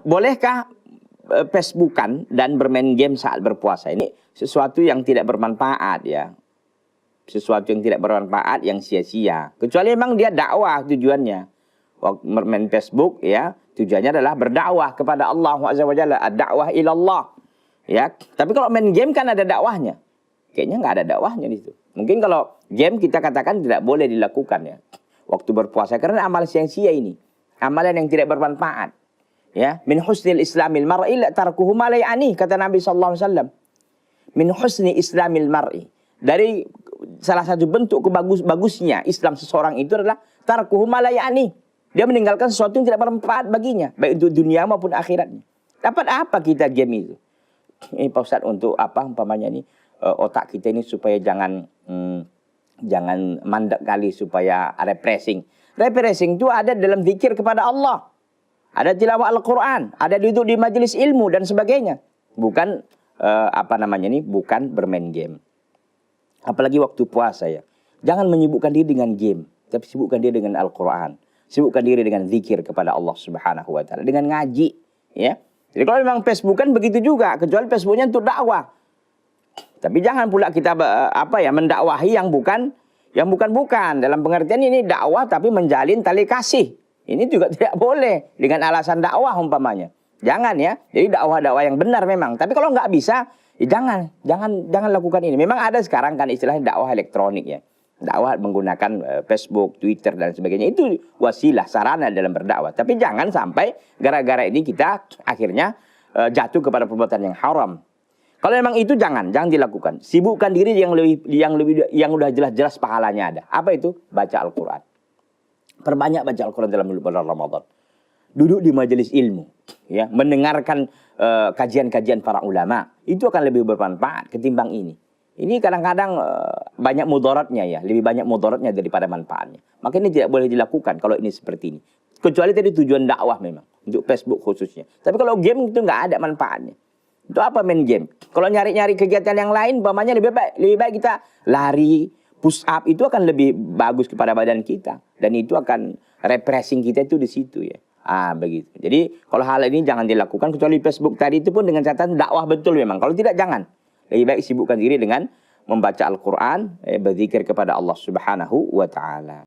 Bolehkah Facebookan dan bermain game saat berpuasa? Ini sesuatu yang tidak bermanfaat ya. Sesuatu yang tidak bermanfaat, yang sia-sia. Kecuali memang dia dakwah tujuannya. Waktu bermain Facebook ya, tujuannya adalah berdakwah kepada Allah Azza wa Jalla, ad-dakwah ilallah. Ya, tapi kalau main game kan ada dakwahnya. Kayaknya nggak ada dakwahnya di situ. Mungkin kalau game kita katakan tidak boleh dilakukan ya waktu berpuasa karena amal sia-sia ini. Amalan yang tidak bermanfaat. Ya, min husnil islamil mar'i la tarkuhu ma la ya'ni, kata Nabi sallallahu alaihi wasallam. Min husni islamil mar'i. Dari salah satu bentuk bagusnya Islam seseorang itu adalah tarkuhu ma la ya'ni. Dia meninggalkan sesuatu yang tidak bermanfaat baginya, baik untuk dunia maupun akhiratnya. Dapat apa kita game itu? Ini Pak Ustadz untuk apa umpamanya ini otak kita ini supaya jangan mandek kali, supaya refreshing. Refreshing itu ada dalam zikir kepada Allah. Ada tilawah Al-Quran, ada duduk di majelis ilmu dan sebagainya. Bukan bukan bermain game. Apalagi waktu puasa ya. Jangan menyibukkan diri dengan game, tapi sibukkan diri dengan Al-Quran. Sibukkan diri dengan zikir kepada Allah Subhanahu wa taala, dengan ngaji, ya. Jadi kalau memang Facebook kan begitu juga, kecuali Facebooknya untuk dakwah. Tapi jangan pula kita mendakwahi yang bukan dalam pengertian ini dakwah tapi menjalin tali kasih. Ini juga tidak boleh dengan alasan dakwah umpamanya. Jangan ya. Jadi dakwah-dakwah yang benar memang. Tapi kalau nggak bisa, ya jangan lakukan ini. Memang ada sekarang kan istilahnya dakwah elektronik ya. Dakwah menggunakan Facebook, Twitter dan sebagainya. Itu wasilah, sarana dalam berdakwah. Tapi jangan sampai gara-gara ini kita akhirnya jatuh kepada perbuatan yang haram. Kalau memang itu jangan dilakukan. Sibukkan diri yang udah jelas-jelas pahalanya ada. Apa itu? Baca Al-Quran. Perbanyak baca Al-Quran dalam bulan Ramadan. Duduk di majelis ilmu, ya, mendengarkan kajian-kajian para ulama. Itu akan lebih bermanfaat ketimbang ini. Ini kadang-kadang banyak mudaratnya ya, lebih banyak mudaratnya daripada manfaatnya. Maka ini tidak boleh dilakukan kalau ini seperti ini. Kecuali tadi tujuan dakwah memang, untuk Facebook khususnya. Tapi kalau game itu nggak ada manfaatnya. Itu apa main game? Kalau nyari-nyari kegiatan yang lain, umpamanya lebih baik kita lari, push up, itu akan lebih bagus kepada badan kita. Dan itu akan refreshing kita itu di situ ya. Begitu. Jadi kalau hal ini jangan dilakukan, kecuali Facebook tadi itu pun dengan catatan dakwah betul memang. Kalau tidak jangan. Lebih baik sibukkan diri dengan membaca Al-Quran, berzikir kepada Allah Subhanahu wa ta'ala.